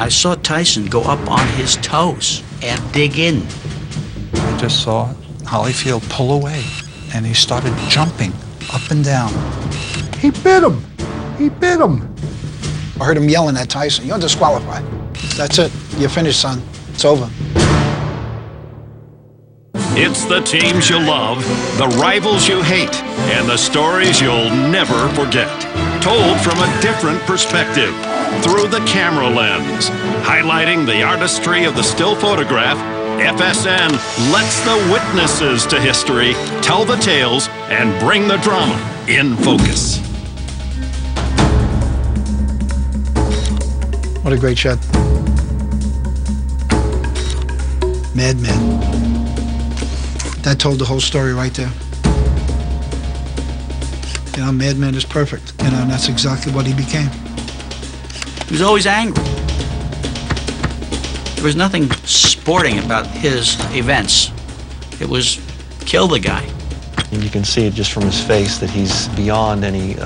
I saw Tyson go up on his toes and dig in. I just saw Holyfield pull away, and he started jumping up and down. He bit him. He bit him. I heard him yelling at Tyson, "You're disqualified. That's it. You're finished, son. It's over." It's the teams you love, the rivals you hate, and the stories you'll never forget. Told from a different perspective, through the camera lens. Highlighting the artistry of the still photograph, FSN lets the witnesses to history tell the tales and bring the drama in focus. What a great shot. Madman. That told the whole story right there. You know, Madman is perfect. You know, and that's exactly what he became. He was always angry. There was nothing sporting about his events. It was kill the guy. And you can see it just from his face that he's beyond any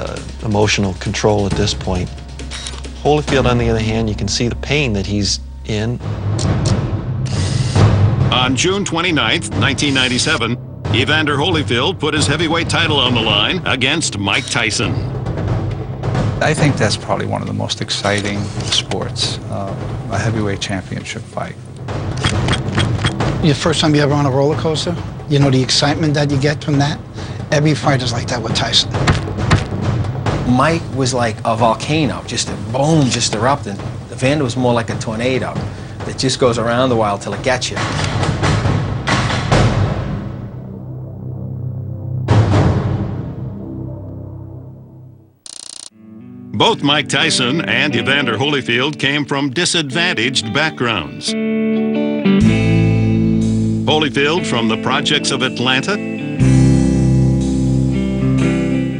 emotional control at this point. Holyfield, on the other hand, you can see the pain that he's in. On June 29th, 1997, Evander Holyfield put his heavyweight title on the line against Mike Tyson. I think that's probably one of the most exciting sports, a heavyweight championship fight. The first time you ever on a roller coaster, you know the excitement that you get from that? Every fighter's like that with Tyson. Mike was like a volcano, just a boom, just erupting. Evander was more like a tornado that just goes around a while till it gets you. Both Mike Tyson and Evander Holyfield came from disadvantaged backgrounds. Holyfield from the projects of Atlanta,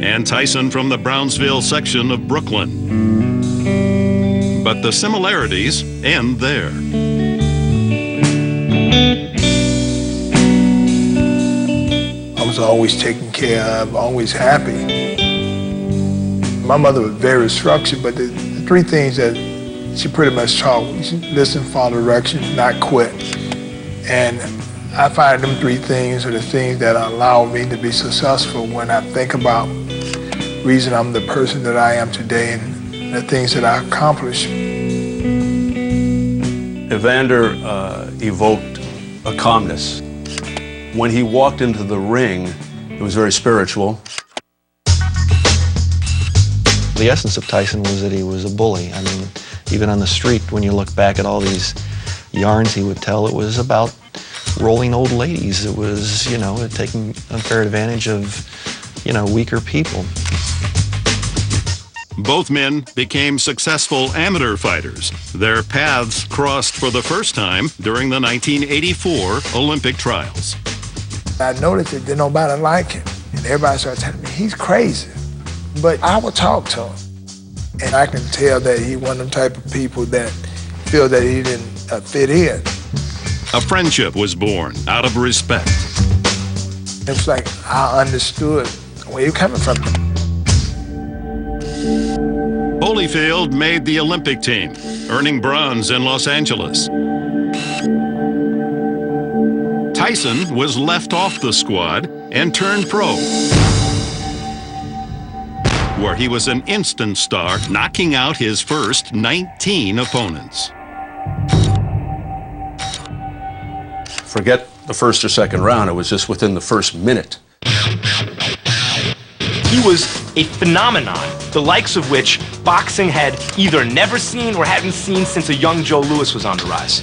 and Tyson from the Brownsville section of Brooklyn. But the similarities end there. I was always taken care of, always happy. My mother was very structured, but the three things that she pretty much taught me: listen, follow directions, not quit. And I find them three things are the things that allow me to be successful when I think about the reason I'm the person that I am today and the things that I accomplished. Evander evoked a calmness. When he walked into the ring, it was very spiritual. The essence of Tyson was that he was a bully. I mean, even on the street, when you look back at all these yarns he would tell, it was about rolling old ladies. It was, you know, taking unfair advantage of, you know, weaker people. Both men became successful amateur fighters. Their paths crossed for the first time during the 1984 Olympic trials. I noticed that didn't nobody like him, and everybody started telling me he's crazy. But I would talk to him, and I can tell that he one of them type of people that feel that he didn't fit in. A friendship was born out of respect. It was like I understood where you're coming from. Holyfield made the Olympic team, earning bronze in Los Angeles. Tyson was left off the squad and turned pro, where he was an instant star, knocking out his first 19 opponents. Forget the first or second round, it was just within the first minute. He was a phenomenon, the likes of which boxing had either never seen or hadn't seen since a young Joe Louis was on the rise.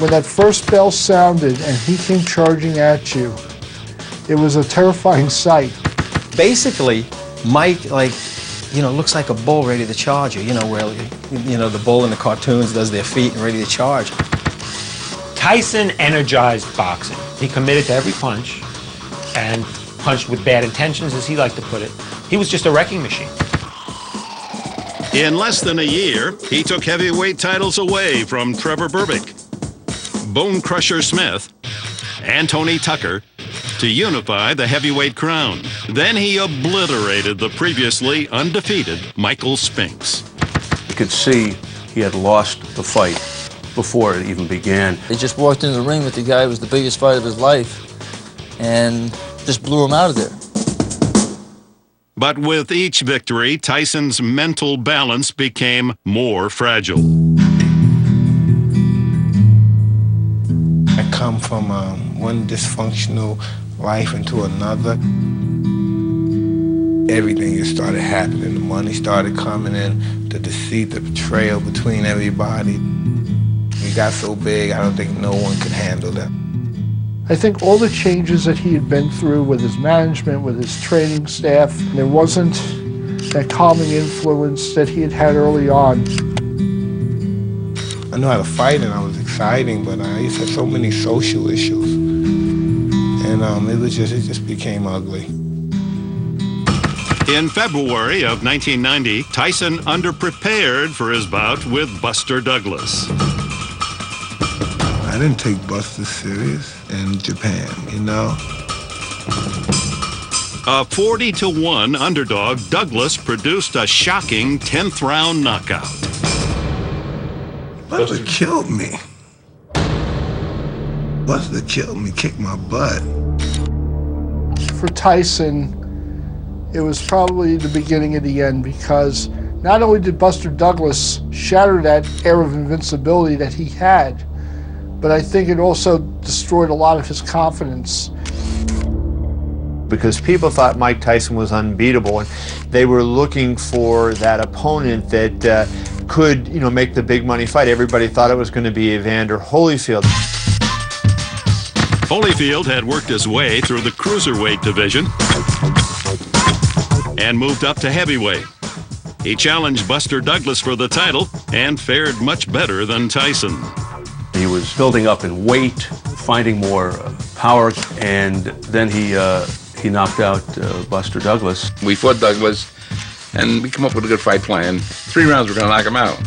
When that first bell sounded and he came charging at you, it was a terrifying sight. Basically, Mike, like, you know, looks like a bull ready to charge you, you know, where, you know, the bull in the cartoons does their feet and ready to charge. Tyson energized boxing. He committed to every punch and punched with bad intentions, as he liked to put it. He was just a wrecking machine. In less than a year, he took heavyweight titles away from Trevor Berbick, Bone Crusher Smith, and Tony Tucker to unify the heavyweight crown. Then he obliterated the previously undefeated Michael Spinks. You could see he had lost the fight before it even began. He just walked into the ring with the guy who was the biggest fight of his life and just blew him out of there. But with each victory, Tyson's mental balance became more fragile. I come from one dysfunctional life into another. Everything just started happening. The money started coming in, the deceit, the betrayal between everybody. We got so big, I don't think no one could handle that. I think all the changes that he had been through with his management, with his training staff, there wasn't that calming influence that he had had early on. I knew how to fight and I was exciting, but I used to have so many social issues. And it just became ugly. In February of 1990, Tyson underprepared for his bout with Buster Douglas. I didn't take Buster serious in Japan, you know? A 40-1 underdog, Douglas produced a shocking 10th round knockout. Buster killed me. Buster killed me, kicked my butt. For Tyson, it was probably the beginning of the end because not only did Buster Douglas shatter that air of invincibility that he had, but I think it also destroyed a lot of his confidence. Because people thought Mike Tyson was unbeatable, and they were looking for that opponent that could, make the big money fight. Everybody thought it was going to be Evander Holyfield. Holyfield had worked his way through the cruiserweight division and moved up to heavyweight. He challenged Buster Douglas for the title and fared much better than Tyson. He was building up in weight, finding more power, and then he knocked out Buster Douglas. We fought Douglas, and we came up with a good fight plan. 3 rounds, we're going to knock him out.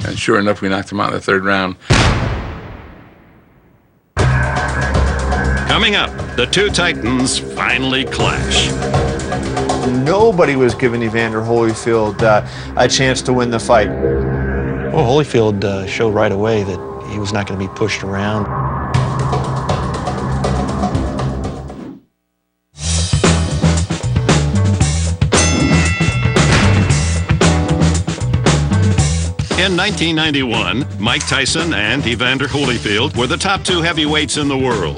And sure enough, we knocked him out in the 3rd round. Coming up, the two titans finally clash. Nobody was giving Evander Holyfield a chance to win the fight. Well, Holyfield showed right away that he was not going to be pushed around. In 1991, Mike Tyson and Evander Holyfield were the top 2 heavyweights in the world.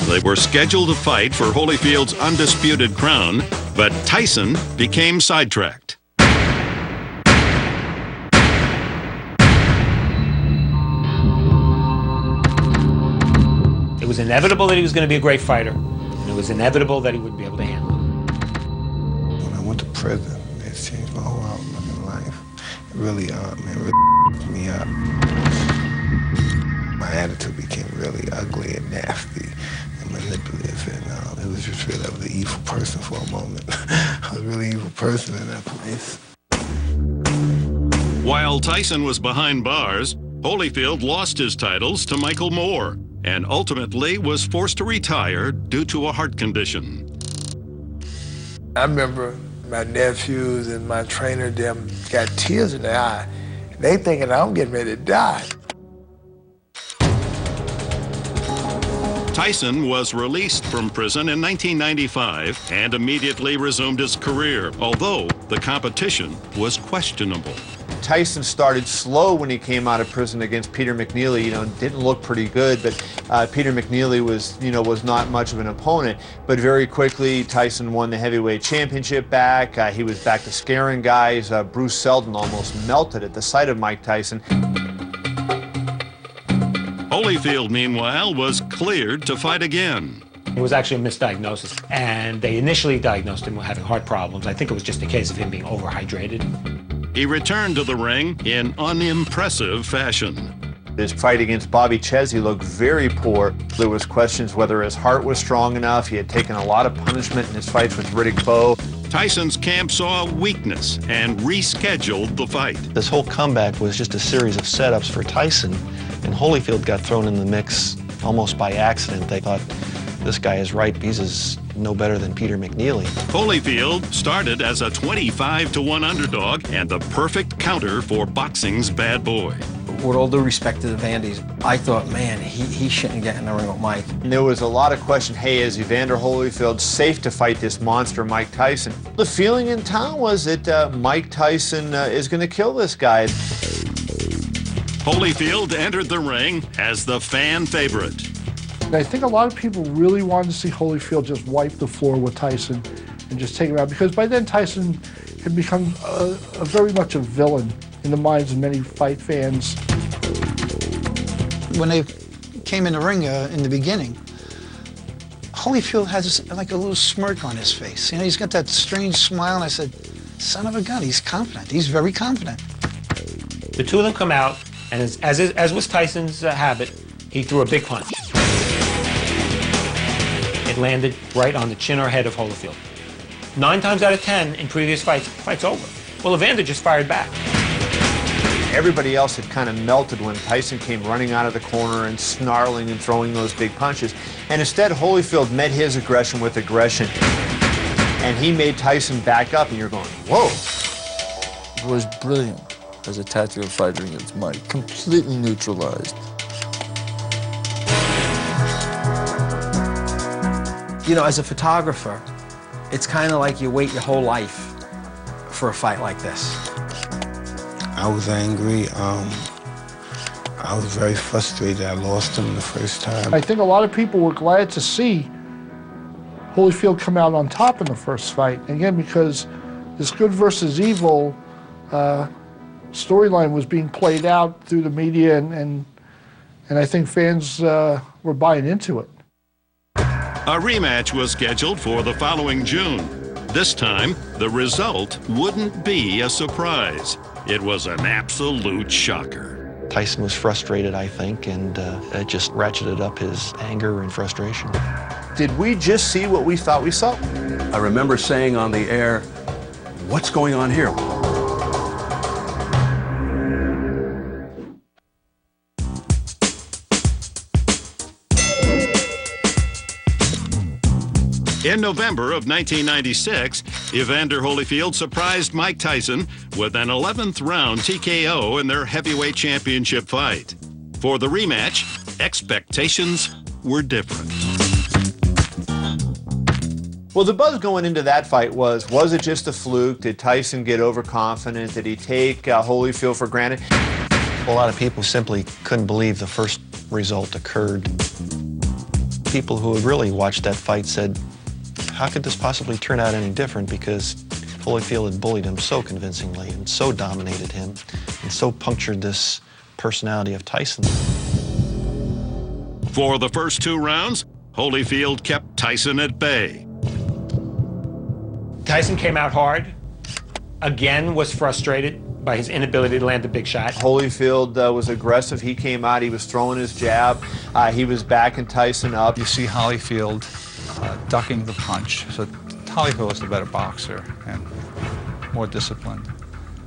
They were scheduled to fight for Holyfield's undisputed crown, but Tyson became sidetracked. It was inevitable that he was going to be a great fighter, and it was inevitable that he wouldn't be able to handle it. When I went to prison, it changed my whole outlook in life. It really fucked me up. My attitude became really ugly and nasty and manipulative, and it was just really, I was an evil person for a moment. I was a really evil person in that place. While Tyson was behind bars, Holyfield lost his titles to Michael Moore and ultimately was forced to retire due to a heart condition. I remember my nephews and my trainer, them got tears in their eye. They thinking I'm getting ready to die. Tyson was released from prison in 1995 and immediately resumed his career, although the competition was questionable. Tyson started slow when he came out of prison against Peter McNeely. Didn't look pretty good, but Peter McNeely was not much of an opponent. But very quickly, Tyson won the heavyweight championship back. He was back to scaring guys. Bruce Seldon almost melted at the sight of Mike Tyson. Holyfield, meanwhile, was cleared to fight again. It was actually a misdiagnosis, and they initially diagnosed him with having heart problems. I think it was just a case of him being overhydrated. He returned to the ring in unimpressive fashion. His fight against Bobby Chesney looked very poor. There was questions whether his heart was strong enough. He had taken a lot of punishment in his fights with Riddick Bowe. Tyson's camp saw weakness and rescheduled the fight. This whole comeback was just a series of setups for Tyson, and Holyfield got thrown in the mix almost by accident. They thought, this guy is ripe. He's as no better than Peter McNeely. Holyfield started as a 25-1 underdog and the perfect counter for boxing's bad boy. With all due respect to the Vandies, I thought, man, he shouldn't get in the ring with Mike. And there was a lot of question, hey, is Evander Holyfield safe to fight this monster Mike Tyson? The feeling in town was that Mike Tyson is going to kill this guy. Holyfield entered the ring as the fan favorite. And I think a lot of people really wanted to see Holyfield just wipe the floor with Tyson and just take him out, because by then Tyson had become a very much a villain in the minds of many fight fans. When they came in the ring in the beginning, Holyfield has like a little smirk on his face. You know, he's got that strange smile, and I said, son of a gun, he's confident. He's very confident. The two of them come out, and as was Tyson's habit, he threw a big punch. It landed right on the chin or head of Holyfield. 9 times out of 10 in previous fights, fight's over. Well, Evander just fired back. Everybody else had kind of melted when Tyson came running out of the corner and snarling and throwing those big punches. And instead, Holyfield met his aggression with aggression. And he made Tyson back up, and you're going, whoa. It was brilliant as a tactical fighter against Mike. Completely neutralized. You know, as a photographer, it's kind of like you wait your whole life for a fight like this. I was angry. I was very frustrated. I lost him the first time. I think a lot of people were glad to see Holyfield come out on top in the first fight. Again, because this good versus evil storyline was being played out through the media, and I think fans were buying into it. A rematch was scheduled for the following June. This time, the result wouldn't be a surprise. It was an absolute shocker. Tyson was frustrated, I think, and it just ratcheted up his anger and frustration. Did we just see what we thought we saw? I remember saying on the air, what's going on here? In November of 1996, Evander Holyfield surprised Mike Tyson with an 11th round TKO in their heavyweight championship fight. For the rematch, expectations were different. Well, the buzz going into that fight was it just a fluke? Did Tyson get overconfident? Did he take Holyfield for granted? A lot of people simply couldn't believe the first result occurred. People who had really watched that fight said, how could this possibly turn out any different? Because Holyfield had bullied him so convincingly and so dominated him and so punctured this personality of Tyson. For the first 2 rounds, Holyfield kept Tyson at bay. Tyson came out hard, again was frustrated by his inability to land a big shot. Holyfield was aggressive. He came out, he was throwing his jab, he was backing Tyson up. You see Holyfield ducking the punch. So Holyfield was the better boxer and more disciplined,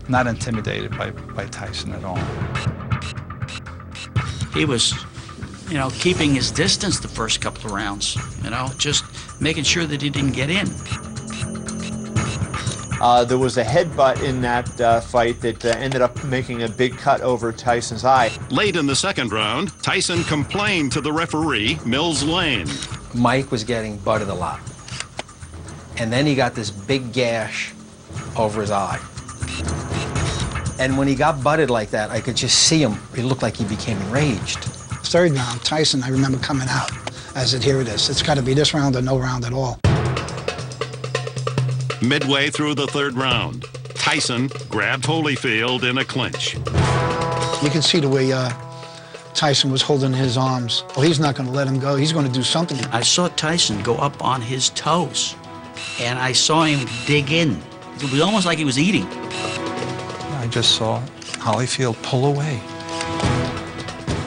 not intimidated by Tyson at all. He was, you know, keeping his distance the first couple of rounds, you know, just making sure that he didn't get in. There was a headbutt in that fight that ended up making a big cut over Tyson's eye. Late in the second round, Tyson complained to the referee, Mills Lane. Mike was getting butted a lot. And then he got this big gash over his eye. And when he got butted like that, I could just see him. It looked like he became enraged. Third round, Tyson, I remember coming out. I said, here it is. It's got to be this round or no round at all. Midway through the third round, Tyson grabbed Holyfield in a clinch. You can see the way Tyson was holding his arms. Well, he's not going to let him go. He's going to do something. I saw Tyson go up on his toes, and I saw him dig in. It was almost like he was eating. I just saw Holyfield pull away,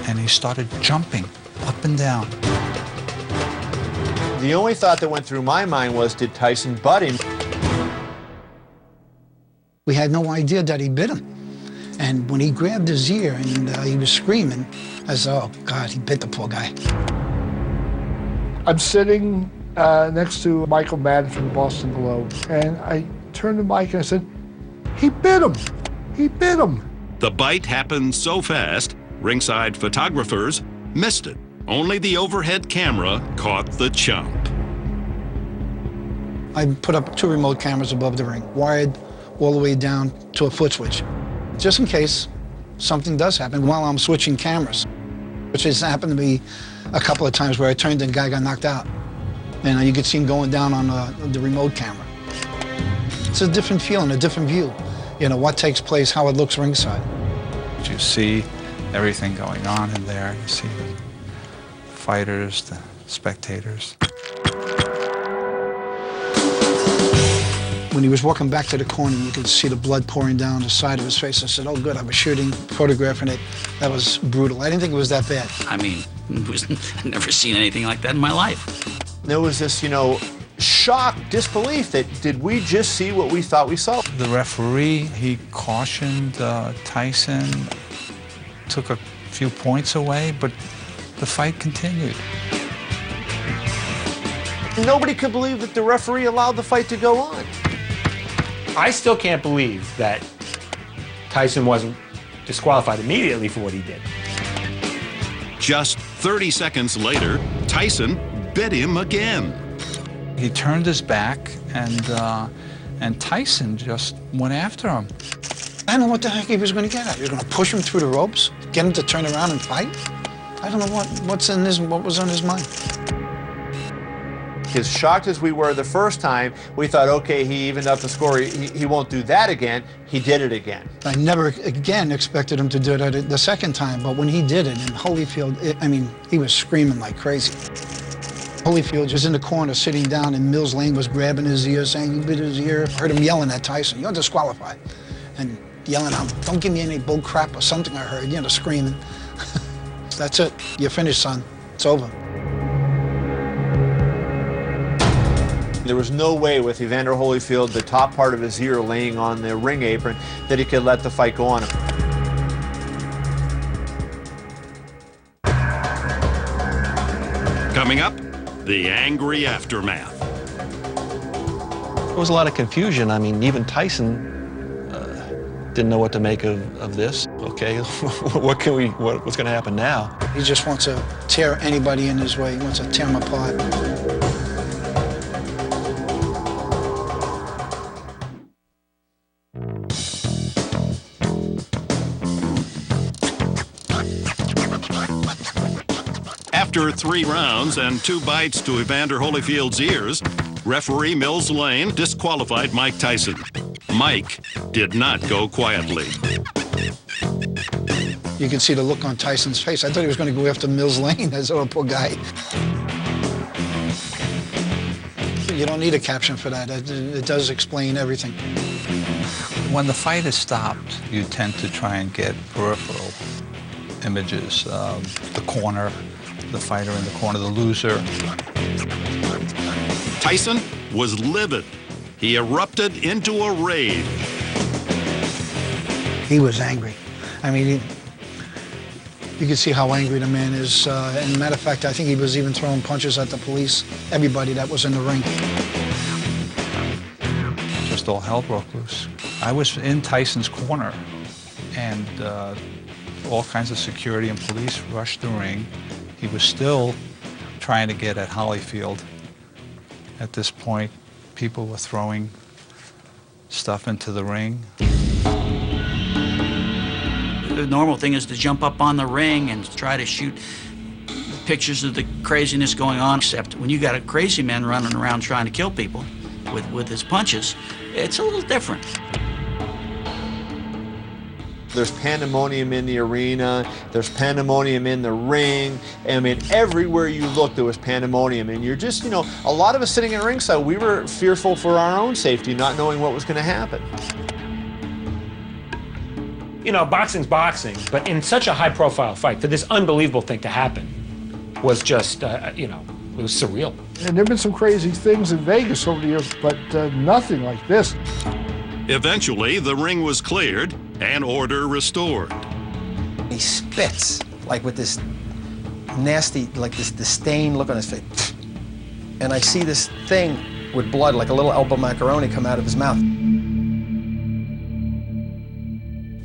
and he started jumping up and down. The only thought that went through my mind was, did Tyson butt him? We had no idea that he bit him. And when he grabbed his ear and he was screaming, I said, oh, God, he bit the poor guy. I'm sitting next to Michael Madden from the Boston Globe. And I turned to Mike and I said, he bit him. He bit him. The bite happened so fast, ringside photographers missed it. Only the overhead camera caught the chump. I put up 2 remote cameras above the ring, wired all the way down to a foot switch, just in case something does happen while I'm switching cameras, which has happened to me a couple of times where I turned and the guy got knocked out. And you could see him going down on the remote camera. It's a different feeling, a different view. You know, what takes place, how it looks ringside. You see everything going on in there. You see the fighters, the spectators. When he was walking back to the corner, you could see the blood pouring down the side of his face. I said, oh, good, I was shooting, photographing it. That was brutal. I didn't think it was that bad. I mean, I've never seen anything like that in my life. There was this, shock, disbelief that did we just see what we thought we saw? The referee, he cautioned Tyson, took a few points away, but the fight continued. Nobody could believe that the referee allowed the fight to go on. I still can't believe that Tyson wasn't disqualified immediately for what he did. Just 30 seconds later, Tyson bit him again. He turned his back, and Tyson just went after him. I don't know what the heck he was going to get at. He was going to push him through the ropes, get him to turn around and fight? I don't know what was on his mind. As shocked as we were the first time, we thought, okay, he evened up the score. He won't do that again. He did it again. I never again expected him to do it the second time, but when he did it in Holyfield, he was screaming like crazy. Holyfield was in the corner sitting down, and Mills Lane was grabbing his ear, saying, you bit his ear. I heard him yelling at Tyson, you're disqualified. And yelling out, don't give me any bull crap or something I heard, screaming. That's it. You're finished, son. It's over. There was no way with Evander Holyfield, the top part of his ear laying on the ring apron, that he could let the fight go on. Coming up, the angry aftermath. There was a lot of confusion. I mean, even Tyson didn't know what to make of this. Okay, what's going to happen now? He just wants to tear anybody in his way. He wants to tear them apart. After 3 rounds and 2 bites to Evander Holyfield's ears, referee Mills Lane disqualified Mike Tyson. Mike did not go quietly. You can see the look on Tyson's face. I thought he was going to go after Mills Lane, that little poor guy. You don't need a caption for that. It does explain everything. When the fight is stopped, you tend to try and get peripheral images. The corner, the fighter in the corner, the loser. Tyson was livid. He erupted into a rage. He was angry. I mean, you could see how angry the man is. And matter of fact, I think he was even throwing punches at the police, everybody that was in the ring. Just all hell broke loose. I was in Tyson's corner, and all kinds of security and police rushed the ring. He was still trying to get at Holyfield. At this point, people were throwing stuff into the ring. The normal thing is to jump up on the ring and try to shoot pictures of the craziness going on, except when you got a crazy man running around trying to kill people with his punches, it's a little different. There's pandemonium in the arena, there's pandemonium in the ring. I mean, everywhere you look, there was pandemonium. And you're just, a lot of us sitting in ringside, we were fearful for our own safety, not knowing what was going to happen. Boxing's boxing, but in such a high-profile fight, for this unbelievable thing to happen was just, it was surreal. And there have been some crazy things in Vegas over the years, but nothing like this. Eventually, the ring was cleared and order restored. He spits, like with this nasty, like this disdain look on his face. and I see this thing with blood, like a little elbow macaroni, come out of his mouth.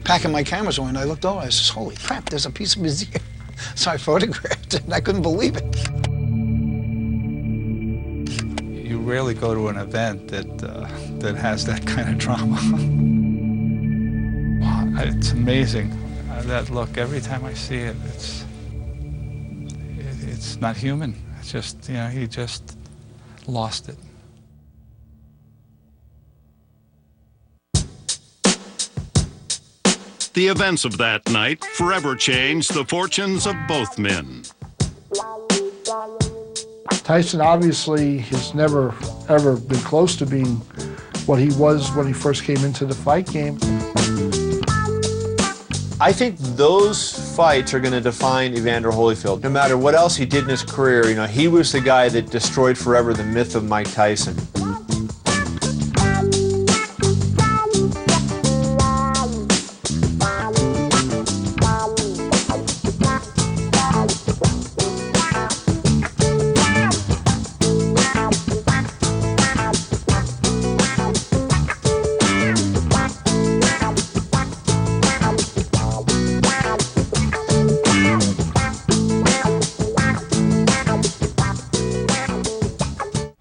Packing my cameras away, and I looked over, I says, holy crap, there's a piece of his ear. So I photographed it, and I couldn't believe it. You rarely go to an event that has that kind of drama. It's amazing. That look, every time I see it, it's not human. It's just, you know, he just lost it. The events of that night forever changed the fortunes of both men. Tyson obviously has never, ever been close to being what he was when he first came into the fight game. I think those fights are going to define Evander Holyfield. No matter what else he did in his career, you know, he was the guy that destroyed forever the myth of Mike Tyson.